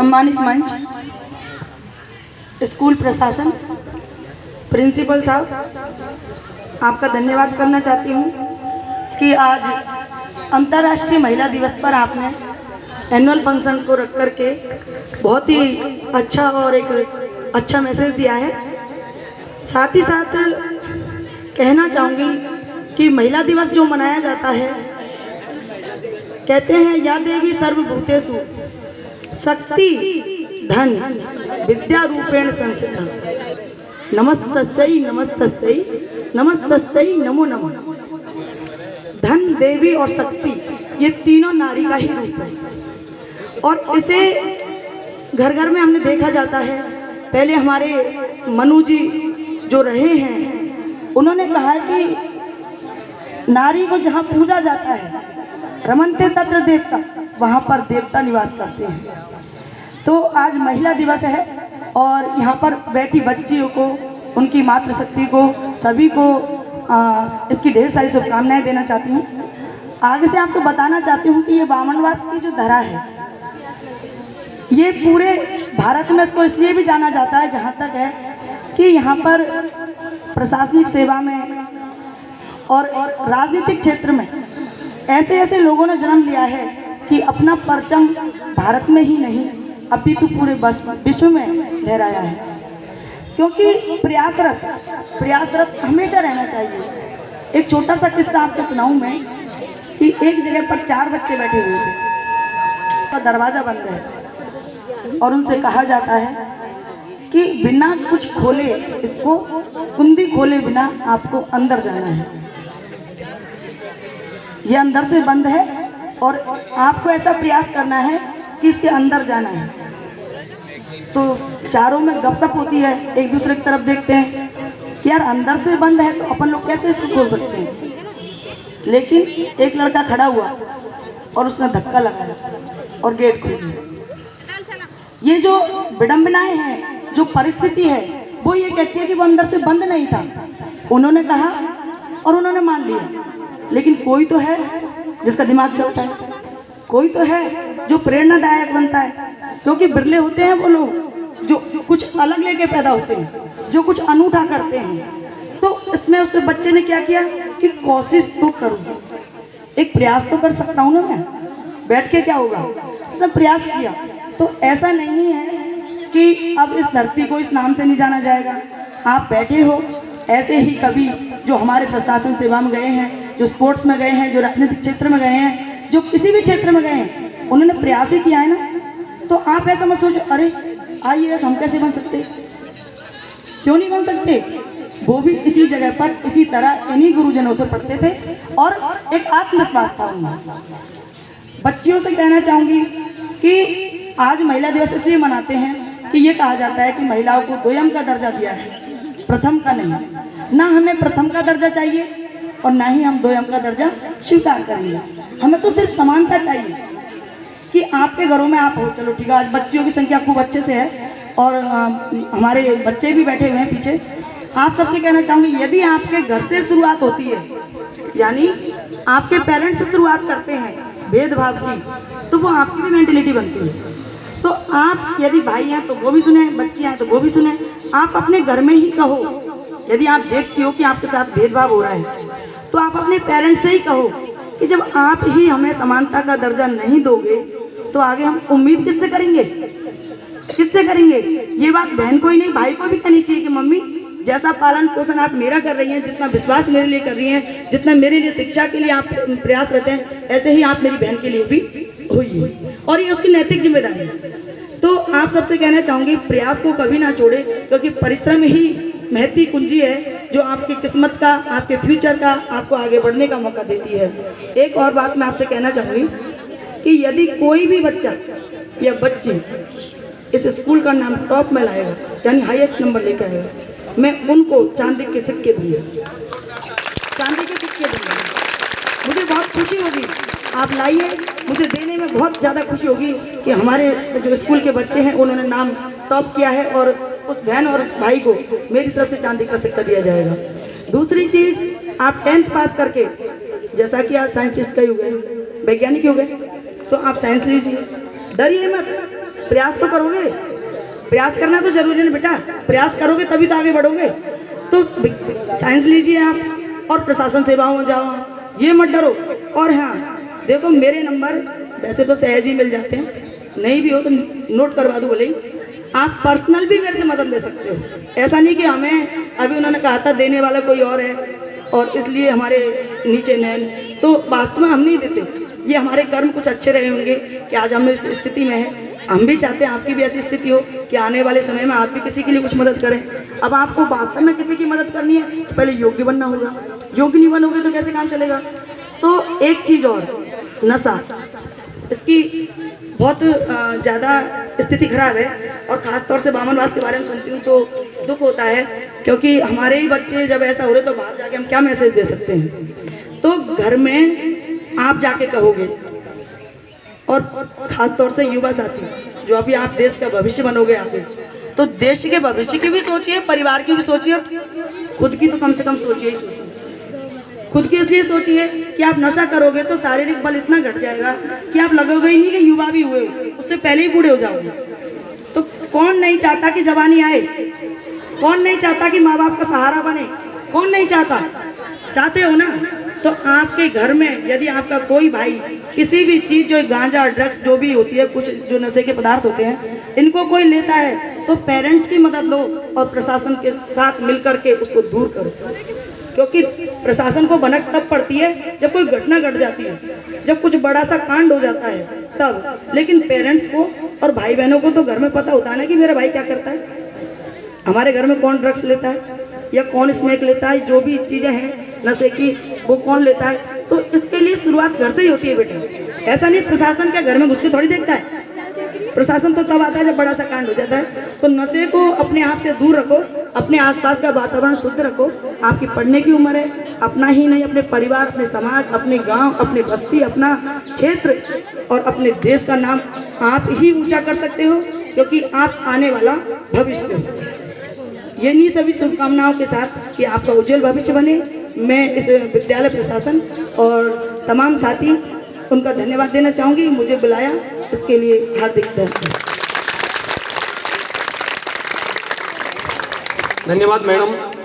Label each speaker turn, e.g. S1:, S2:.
S1: सम्मानित मंच, स्कूल प्रशासन, प्रिंसिपल साहब, आपका धन्यवाद करना चाहती हूँ कि आज अंतर्राष्ट्रीय महिला दिवस पर आपने एनुअल फंक्शन को रख करके बहुत ही अच्छा और एक अच्छा मैसेज दिया है। साथ ही साथ कहना चाहूँगी कि महिला दिवस जो मनाया जाता है, कहते हैं या देवी सर्वभूतेषु शक्ति धन विद्या रूपेण संस्थिता, नमस्तस्यै नमस्तस्यै नमस्तस्यै नमो नमः। धन, देवी और शक्ति ये तीनों नारी का ही रूप है और इसे घर घर में हमने देखा जाता है। पहले हमारे मनु जी जो रहे हैं, उन्होंने कहा कि नारी को जहाँ पूजा जाता है, रमन्ते तत्र देवता, वहाँ पर देवता निवास करते हैं। तो आज महिला दिवस है और यहाँ पर बैठी बच्चियों को, उनकी मातृशक्ति को, सभी को इसकी ढेर सारी शुभकामनाएं देना चाहती हूँ। आगे से आपको बताना चाहती हूँ कि ये बामनवास की जो धरा है, ये पूरे भारत में इसको इसलिए भी जाना जाता है, जहाँ तक है कि यहाँ पर प्रशासनिक सेवा में और राजनीतिक क्षेत्र में ऐसे ऐसे लोगों ने जन्म लिया है कि अपना परचम भारत में ही नहीं अपितु पूरे विश्व में लहराया है। क्योंकि प्रयासरत हमेशा रहना चाहिए। एक छोटा सा किस्सा आपको सुनाऊं मैं कि एक जगह पर 4 बच्चे बैठे हुए थे, तो दरवाज़ा बंद है और उनसे कहा जाता है कि बिना कुछ खोले, इसको कुंडी खोले बिना आपको अंदर जाना है। ये अंदर से बंद है और आपको ऐसा प्रयास करना है कि इसके अंदर जाना है। तो चारों में गपशप होती है, एक दूसरे की तरफ देखते हैं कि यार अंदर से बंद है तो अपन लोग कैसे इसको खोल सकते हैं। लेकिन एक लड़का खड़ा हुआ और उसने धक्का लगाया और गेट खोल दिया। ये जो विडंबनाएं हैं, जो परिस्थिति है, वो ये कहती है कि वो अंदर से बंद नहीं था। उन्होंने कहा और उन्होंने मान लिया, लेकिन कोई तो है जिसका दिमाग चलता है, कोई तो है जो प्रेरणादायक बनता है। क्योंकि बिरले होते हैं वो लोग जो कुछ अलग लेके पैदा होते हैं, जो कुछ अनूठा करते हैं। तो इसमें उसने बच्चे ने क्या किया कि कोशिश तो करूँ, एक प्रयास तो कर सकता हूँ ना मैं, बैठ के क्या होगा। उसने प्रयास किया। तो ऐसा नहीं है कि अब इस धरती को इस नाम से नहीं जाना जाएगा। आप बैठे हो, ऐसे ही कभी जो हमारे प्रशासन सेवा में गए हैं, जो स्पोर्ट्स में गए हैं, जो राजनीतिक क्षेत्र में गए हैं, जो किसी भी क्षेत्र में गए हैं, उन्होंने प्रयास ही किया है ना। तो आप ऐसा मत सोचो अरे IAS हम कैसे बन सकते, क्यों नहीं बन सकते। वो भी इसी जगह पर इसी तरह इन्हीं गुरुजनों से पढ़ते थे और एक आत्मविश्वास था उनमें। बच्चियों से कहना चाहूँगी कि आज महिला दिवस इसलिए मनाते हैं कि ये कहा जाता है कि महिलाओं को द्वयम का दर्जा दिया है, प्रथम का नहीं। ना हमें प्रथम का दर्जा चाहिए और ना ही हम द्वयम का दर्जा स्वीकार करेंगे। हमें तो सिर्फ समानता चाहिए कि आपके घरों में आप हो। चलो ठीक है, आज बच्चियों की संख्या खूब अच्छे से है और हमारे बच्चे भी बैठे हुए हैं पीछे। आप सबसे कहना चाहूँगी, यदि आपके घर से शुरुआत होती है, यानी आपके पेरेंट्स से शुरुआत करते हैं भेदभाव की, तो वो आपकी भी मेंटलिटी बनती है। तो आप यदि भाई हैं तो वो भी सुने, बच्चियाँ हैं तो वो भी सुने। आप अपने घर में ही कहो, यदि आप देखती हो कि आपके साथ भेदभाव हो रहा है, तो आप अपने पेरेंट्स से ही कहो कि जब आप ही हमें समानता का दर्जा नहीं दोगे तो आगे हम उम्मीद किससे करेंगे, किससे करेंगे। ये बात बहन को ही नहीं, भाई को भी कहनी चाहिए कि मम्मी जैसा पालन पोषण आप मेरा कर रही हैं, जितना विश्वास मेरे लिए कर रही हैं, जितना मेरे लिए शिक्षा के लिए आप प्रयास रहते हैं, ऐसे ही आप मेरी बहन के लिए भी होइए और ये उसकी नैतिक जिम्मेदारी है। तो आप सबसे कहना चाहूँगी, प्रयास को कभी ना छोड़े, क्योंकि परिश्रम ही महती कुंजी है जो आपकी किस्मत का, आपके फ्यूचर का, आपको आगे बढ़ने का मौका देती है। एक और बात मैं आपसे कहना चाहूँगी कि यदि कोई भी बच्चा या बच्ची इस स्कूल का नाम टॉप में लाएगा, यानी हाईएस्ट नंबर लेकर आएगा, मैं उनको चांदी के सिक्के दूँगी, चांदी के सिक्के दूँगी। मुझे बहुत खुशी होगी, आप लाइए, मुझे देने में बहुत ज़्यादा खुशी होगी कि हमारे जो स्कूल के बच्चे हैं उन्होंने नाम टॉप किया है और उस बहन और भाई को मेरी तरफ से चांदी का सिक्का दिया जाएगा। दूसरी चीज़, आप 10th पास करके, जैसा कि आज साइंटिस्ट का युग है, वैज्ञानिक युग है, तो आप साइंस लीजिए, डरिए मत। प्रयास तो करोगे, प्रयास करना तो जरूरी नहीं बेटा, प्रयास करोगे तभी तो आगे बढ़ोगे। तो साइंस लीजिए आप और प्रशासन सेवाओं में जाओ आप, ये मत डरो। और हाँ देखो, मेरे नंबर वैसे तो सहज ही मिल जाते हैं, नहीं भी हो तो नोट करवा दूँ भले ही। आप पर्सनल भी मेरे से मदद ले सकते हो, ऐसा नहीं कि हमें अभी उन्होंने कहा था देने वाला कोई और है और इसलिए हमारे नीचे नैन, तो वास्तव में हम नहीं देते। ये हमारे कर्म कुछ अच्छे रहे होंगे कि आज हम इस स्थिति में हैं। हम भी चाहते हैं आपकी भी ऐसी स्थिति हो कि आने वाले समय में आप भी किसी के लिए कुछ मदद करें। अब आपको वास्तव में किसी की मदद करनी है तो पहले योग्य बनना होगा, योग्य नहीं बनोगे तो कैसे काम चलेगा। तो एक चीज़ और, नशा, इसकी बहुत ज़्यादा स्थिति खराब है और ख़ास तौर से बामनवास के बारे में सुनती हूँ तो दुख होता है, क्योंकि हमारे ही बच्चे जब ऐसा हो रहे तो बाहर जाके हम क्या मैसेज दे सकते हैं। तो घर में आप जाके कहोगे, और ख़ास तौर से युवा साथी जो अभी आप देश का भविष्य बनोगे आगे, तो देश के भविष्य की भी सोचिए, परिवार की भी सोचिए और खुद की तो कम से कम सोचिए ही सोचिए। खुद की इसलिए सोचिए कि आप नशा करोगे तो शारीरिक बल इतना घट जाएगा कि आप लगोगे ही नहीं कि युवा भी हुए, उससे पहले ही बूढ़े हो जाओगे। तो कौन नहीं चाहता कि जवानी आए, कौन नहीं चाहता कि माँ बाप का सहारा बने, कौन नहीं चाहता, चाहते हो ना। तो आपके घर में यदि आपका कोई भाई किसी भी चीज़, जो गांजा ड्रग्स जो भी होती है, कुछ जो नशे के पदार्थ होते हैं, इनको कोई लेता है तो पेरेंट्स की मदद लो और प्रशासन के साथ मिलकर के उसको दूर करो। क्योंकि प्रशासन को भनक तब पड़ती है जब कोई घटना घट जाती है, जब कुछ बड़ा सा कांड हो जाता है तब। लेकिन पेरेंट्स को और भाई बहनों को तो घर में पता होता है ना कि मेरा भाई क्या करता है, हमारे घर में कौन ड्रग्स लेता है या कौन स्मोक लेता है, जो भी चीज़ें हैं नशे की वो कौन लेता है। तो इसके लिए शुरुआत घर से ही होती है बेटे। ऐसा नहीं प्रशासन क्या घर में घुस के थोड़ी देखता है, प्रशासन तो तब आता है जब बड़ा सा कांड हो जाता है। तो नशे को अपने आप से दूर रखो, अपने आसपास का वातावरण शुद्ध रखो। आपकी पढ़ने की उम्र है, अपना ही नहीं अपने परिवार, अपने समाज, अपने गांव, अपनी बस्ती, अपना क्षेत्र और अपने देश का नाम आप ही ऊंचा कर सकते हो, क्योंकि आप आने वाला भविष्य हो। यही सभी शुभकामनाओं के साथ कि आपका उज्जवल भविष्य बने, मैं इस विद्यालय प्रशासन और तमाम साथी उनका धन्यवाद देना चाहूँगी। मुझे बुलाया इसके लिए हार्दिक
S2: धन्यवाद मैडम।